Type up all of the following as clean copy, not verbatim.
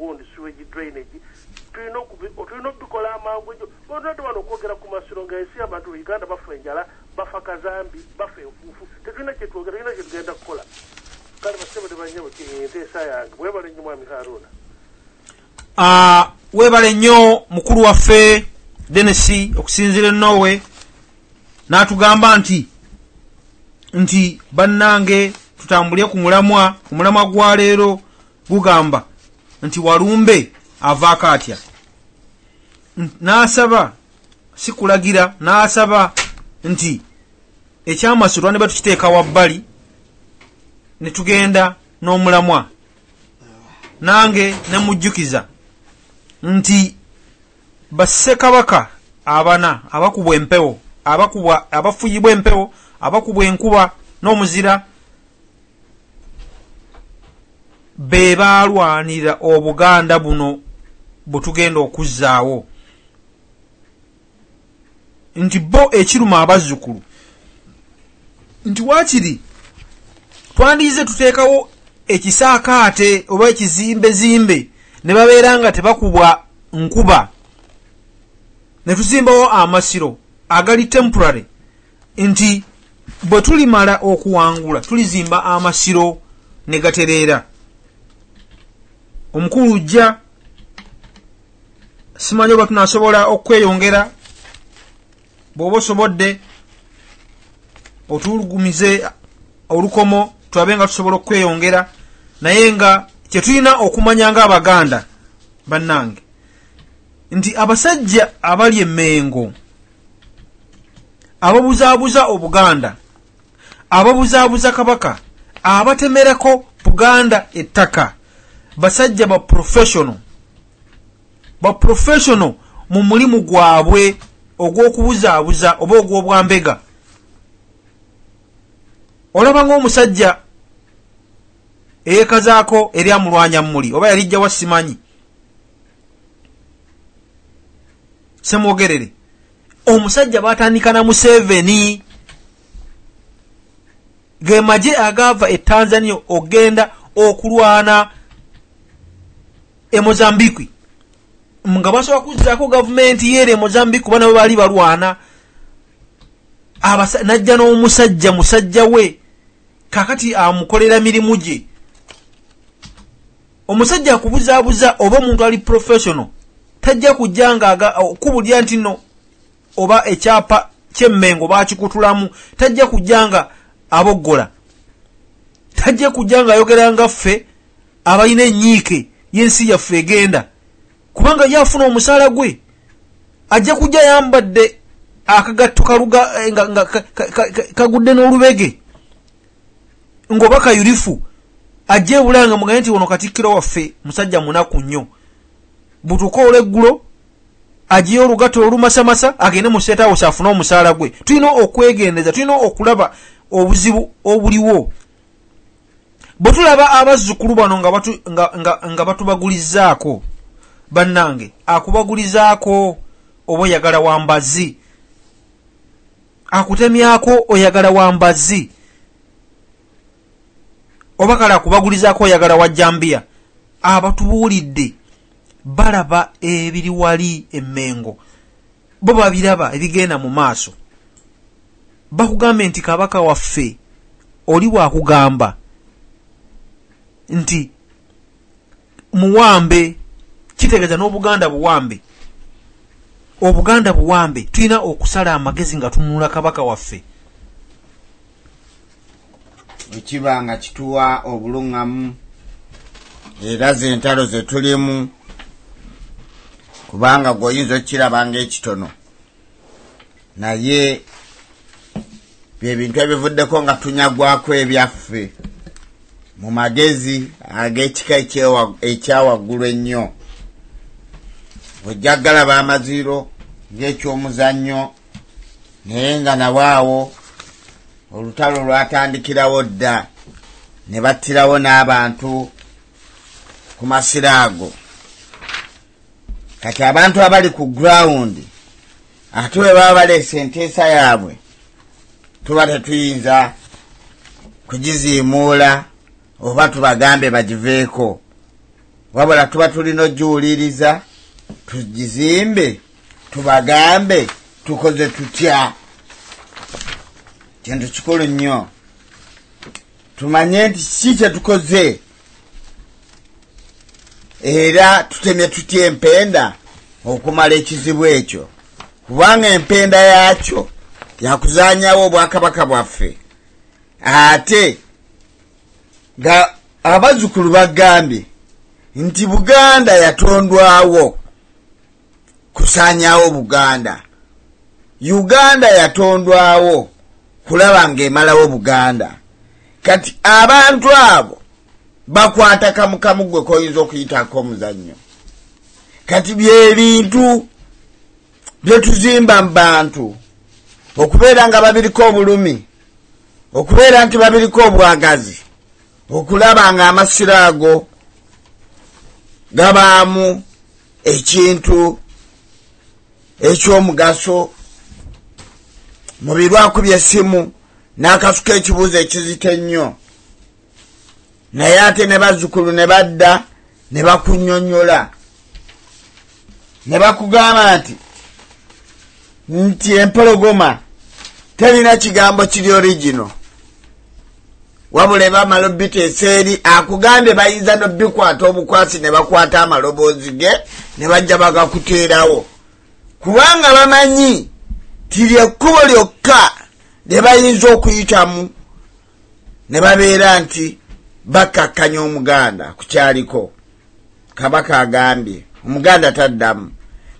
gundi sewage drainage tulina okubikola amangu ekyo bonadde wano okwogera ku masiro nga ensi abantu Uganda bafa enjala bafa kazambi bafa enfuufu tetulina kyetwogera tulina kyetugenda kukola kale basebo tebanyabo nteesa yange webale nnyo mwami Haruna webale nnyo mukulu waffe Dennis okusinzira Norway n'atugamba nti bannange tutambulye ku mulamwa gwa leero gugamba nti Walumbe avaako atya n'asaba sikulagira n'asaba nti ekyamasiro ne batukiteeka wabbali ne tugenda n'omulamwa nange ne mujjukiza nti bassekabaka abana abakubwa empewo abafuyibwa empewo abakubwa enkuba n'omuzira be balwanira obuganda buno butugenda okuzzaawo nti bo ekiruma abazzukulu nti wakiri twandize tuteekawo ekisaakaate oba ekizimbe ne babeera nga tebakubwa nkuba ne tuzimbawo amasiro agali temporary nti bwe tulimala okuwangula tulizimba amasiro ne gatereera omukulu jja simanyi oba tunasobola okweyongera bw'oba osobodde otulugumize olukomo tulabe nga tusobola okweyongera naye nga kyetulina okumanya nga Abaganda bannange nti abasajja abali Emmengo ababuzaabuza Obuganda ababuzaabuza Kabaka abatemereko Buganda ettaka basajja ba professional mu mulimu gwabwe ogw'okubuzaabuza oba ogw'obwambega olaba ng'omusajja eyeekazaako eri amulwanya muli oba yalijja wa simanyi semwogerere omusajja batandika na Museveni ge maje agava e Tanzania ogenda okulwana e Mozambique nga basobola kuzzaako gavumenti yere Mozambique bana bali balwana najja musajja we kakati amukolera mirimu gye omusajja akubuzaabuza oba omuntu ali professional tajja kujjanga okubulya nti no oba ekyapa ky'Emmengo bakikutulamu tajja kujjanga aboggola tajja kujjanga ayogera nga ffe abalina enyiike y'ensi yaffe egenda kubanga yafuna omusaala gwe ajja kujja yambadde akagatto kaluga nga kagudde n'olubege ng'oba kayulifu ajja ebulanga mugaye nti wono Katikkiro waffe musajja munaku nnyo butuuka olweggulo agiye olugato olumasamasa agende mu State House afune omusaala gwe tulina okwegendeza tulina okulaba obuzibu obuliwo bwe tulaba abazzukulu bano nga batubagulizaako bannange akubagulizaako oba oyagala wambazi akutemyako oyagala wambazi oba kale akubagulizaako oyagala wajjambiya abatubuulidde balaba ebiri wali Emmengo bo babiraba ebigenda mu maaso bakugambe nti Kabaka waffe oli wakugamba nti muwambe kitegeeza n'Obuganda buwambe Obuganda buwambe tulina okusala amagezi nga tununula Kabaka waffe ekibanga kituwa obulungamu era zentalo ze tulimu kubanga gwoyinza okirabanga ekitono naye byebintu ebivuddeko nga tunyagwako ebyaffe mu magezi ag'ekika ekyawaggulu ennyo ojjaggala b'amaziro ng'ekyomuzannyo naye nga nawaawo olutalo lwatandikirawo dda ne battirawo n'abantu ku masira ago kati abantu abali ku ground ate bwe baba baleese enteesa yaabwe tuba tetuyinza kugiziimuula oba tubagambe bagiveeko wabula tuba tulina ogiwuliriza tugizimbe tubagambe tukoze tutya. Kintu kikulu nnyo tumanye nti ki kye tukoze era tutemye tutya empenda okumala ekizibu ekyo, kubanga empenda yakyo yakuzanyawo obwakabaka bwaffe. Ate nga abazzukulu bagambye nti Buganda yatondwawo kusanyawo Buganda, Uganda yatondwawo kulaba ng'emalawo Buganda. Kati abantu abo bakwata kamukamu gwe koyinza okuyitako omuzannyo. Kati byebintu byetuzimba mu bantu okubeera nga babiriko obulumi, okubeera nti babiriko obwagazi, okulaba nga amasiro ago gabaamu ekintu ekyomugaso mu birwaku by'essimu n'akasuka ekibuuzo ekizito ennyo. Naye ate ne bazzukulu ne badda ne bakunnyonnyola ne bakugamba nti empologoma terina kigambo kiri origino, wabula bamala obbiteesa eri akugambye bayinza n'obbikwata obukwasi ne bakwata amaloboozi ge ne bajja bagakuteerawo, kubanga bamanyi tiryekkubo lyokka lye bayinza okuyitamu ne babeera nti bakakkanya Omuganda ku kyaliko. Kabaka agambye Omuganda taddamu,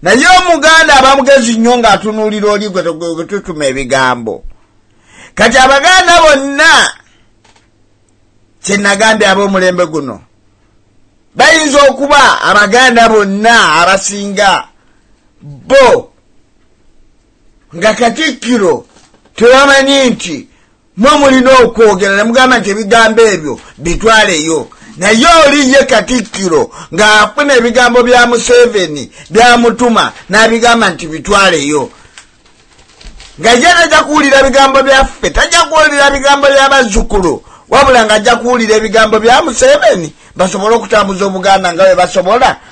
naye Omuganda aba mugezi nnyo ng'atunuulira oli gwe tutuma ebigambo. Kati Abaganda bonna kye nagambye ab'omulembe guno bayinza okuba Abaganda bonna abasinga bo nga Katikkiro tebamanyi nti mwe mulina okwogera ne mugamba nti ebigambo ebyo bitwaleyo, naye oli ye Katikkiro ng'afuna ebigambo bya Museveni byamutuma n'abigamba nti bitwaleyo, nga ye tajja kuwulira bigambo byaffe, tajja kuwulira bigambo by'abazzukulu, wabula ng'ajja kuwulira ebigambo bya Museveni basobole okutambuza Obuganda nga bwe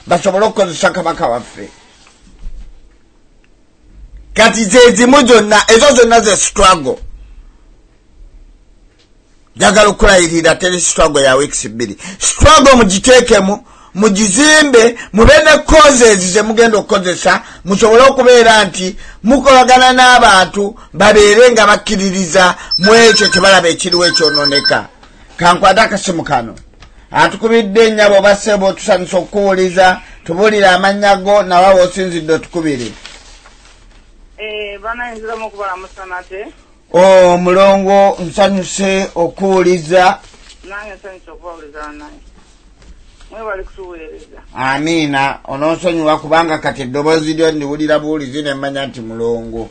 basobole okukozesa kabaka waffe. Kati zezimu zonna ezo zonna ze struggle. Jagala okulayirira teri struggle ya weeks 2. Struggle mugiteekemu, mugizimbe, mube ne causes ze mugenda okukozesa, musobole okubeera nti mukolagana n'abantu babeere nga bakkiririza mu ekyo kye balaba ekiriwo ekyonooneka. Kankwata akasimu kano atukubidde nnyabo basebo tusanyusa okuwuliza, tubuulire amannya go nawe osinzidde otukubire. Bana nziramu okubalamusa nate. Mulongo nsanyuse okuwuliza. Nange nsanyuse okuwuliza naye. Mwebale kutuweereza. Amiina, onoonsonyiwa kubanga kati eddoboozi lyo ndiwulira buwulizi ne mmanya nti mulongo.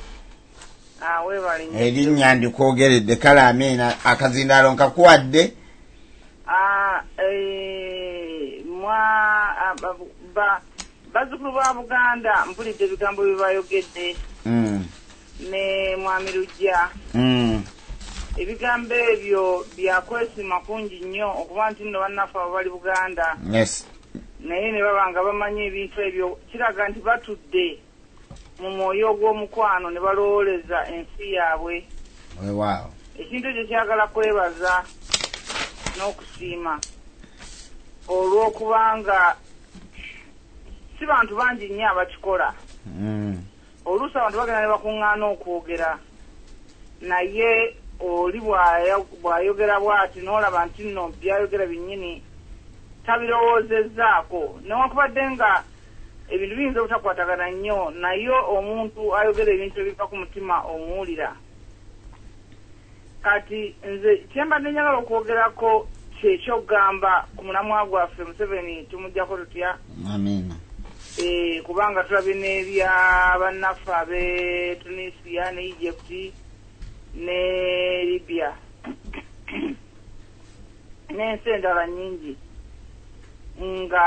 Weebale nnyo. Erinnya ndikwogeredde, kale amiina. Akazindaalo nkakuwadde? Bazzukulu ba Buganda mpulidde ebigambo bye bayogedde. Ne Mwami Lujja. Ebigambo ebyo byakwesima kungi nnyo okuba nti nno bannaffe abo bali Buganda. Yes. Naye ne baba nga bamanyi ebintu ebyo kiraga nti batudde mu mwoyo ogw'omukwano ne balowooleza ensi yaabwe. Wow. Ekintu ekyo kyagala kwebaza n'okusiima olw'okubanga si bantu bangi nnyo abakikola. Oluusi abantu bagenda ne bakuŋŋaana okwogera, naye oli bw'ayogera bw'ati n'olaba nti nno byayogera binnyini tabirowoozezzaako, newankubadde nga ebintu biyinza obutakwatagana nnyo, naye omuntu ayogera ebintu ebiva ku mutima omuwulira. Kati nze kyembadde njagala okwogerako kyekyogamba ku mulamwa gwaffe Museveni tumuggyako tutya. Amiina. Kubanga tulabye n'ebya bannaffe ab'e Tunisia ne Egypt ne Libya n'ensi endala nnyingi, nga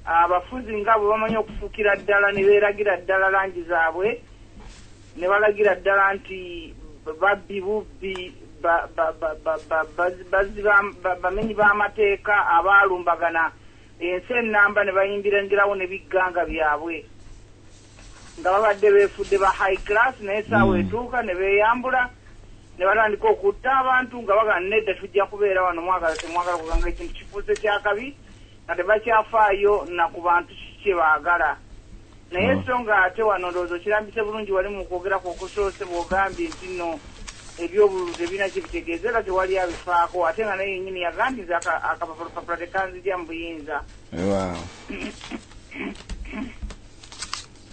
abafuzi nga bwe bamanyi okufuukira ddala ne beeragira ddala langi zaabwe, ne balagira ddala nti babbi bubbi bamenyi b'amateeka abaalumbagana ensi ennamba ne bayimbirangirawo ne bigganga byabwe nga babadde beefudde ba high class naye saawa etuuka ne beeyambula ne batandika okutta abantu nga bagana nedda tujja kubeera wano mwagala temwagala kuganga ekintu kifuuse kyakabi nga tebakyafaayo na ku bantu kye baagala naye so nga ate wano ndowooza kirambise bulungi wali mu kwogeraku okusoose bw'ogambye nti nno ebyobululu tebirina kye bitegeeza era tewali abifaako ate nga naye yennyini yagambye nti akapapula tekanzirya mu buyinza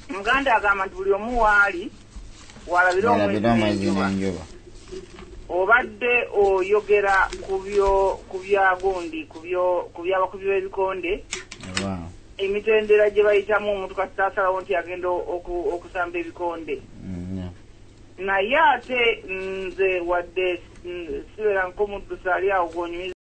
muganda agamba nti buli omu waali walabire omwezi n'enjuba obadde oyogera ku byagundi ku byabakubi b'ebikonde emitendera gye bayitamu omuntu kati asalawo nti agenda okusamba ebikonde naye ate nze wadde sibeera nkomuddusa ali awo gwonyumiza